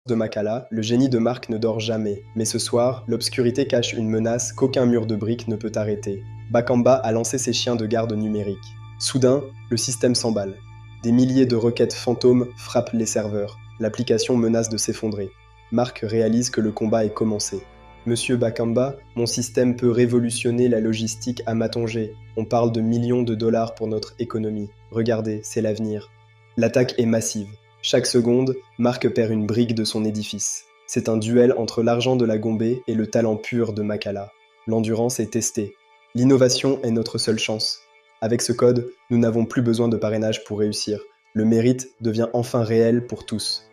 de Makala, le génie de Marc ne dort jamais. Mais ce soir, l'obscurité cache une menace qu'aucun mur de briques ne peut arrêter. Bakamba a lancé ses chiens de garde numériques. Soudain, le système s'emballe. Des milliers de requêtes fantômes frappent les serveurs. L'application menace de s'effondrer. Marc réalise que le combat est commencé. Monsieur Bakamba, mon système peut révolutionner la logistique à Mattanger. On parle de millions de dollars pour notre économie. Regardez, c'est l'avenir. L'attaque est massive. Chaque seconde, Marc perd une brique de son édifice. C'est un duel entre l'argent de la Gombe et le talent pur de Makala. L'endurance est testée. L'innovation est notre seule chance. Avec ce code, nous n'avons plus besoin de parrainage pour réussir. Le mérite devient enfin réel pour tous.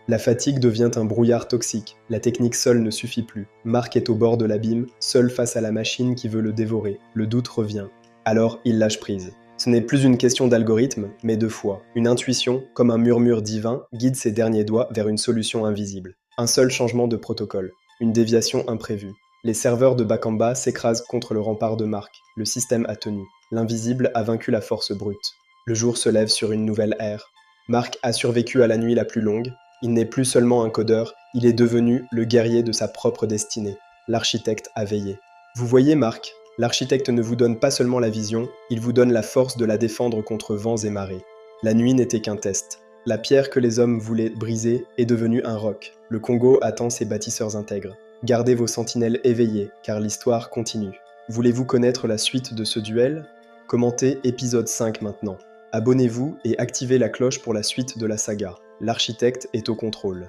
La fatigue devient un brouillard toxique. La technique seule ne suffit plus. Marc est au bord de l'abîme, seul face à la machine qui veut le dévorer. Le doute revient. Alors, il lâche prise. Ce n'est plus une question d'algorithme, mais de foi. Une intuition, comme un murmure divin, guide ses derniers doigts vers une solution invisible. Un seul changement de protocole. Une déviation imprévue. Les serveurs de Bakamba s'écrasent contre le rempart de Marc. Le système a tenu. L'invisible a vaincu la force brute. Le jour se lève sur une nouvelle ère. Marc a survécu à la nuit la plus longue. Il n'est plus seulement un codeur, il est devenu le guerrier de sa propre destinée. L'architecte a veillé. Vous voyez, Marc, l'architecte ne vous donne pas seulement la vision, il vous donne la force de la défendre contre vents et marées. La nuit n'était qu'un test. La pierre que les hommes voulaient briser est devenue un roc. Le Congo attend ses bâtisseurs intègres. Gardez vos sentinelles éveillées, car l'histoire continue. Voulez-vous connaître la suite de ce duel? Commentez épisode 5 maintenant. Abonnez-vous et activez la cloche pour la suite de la saga. L'architecte est au contrôle.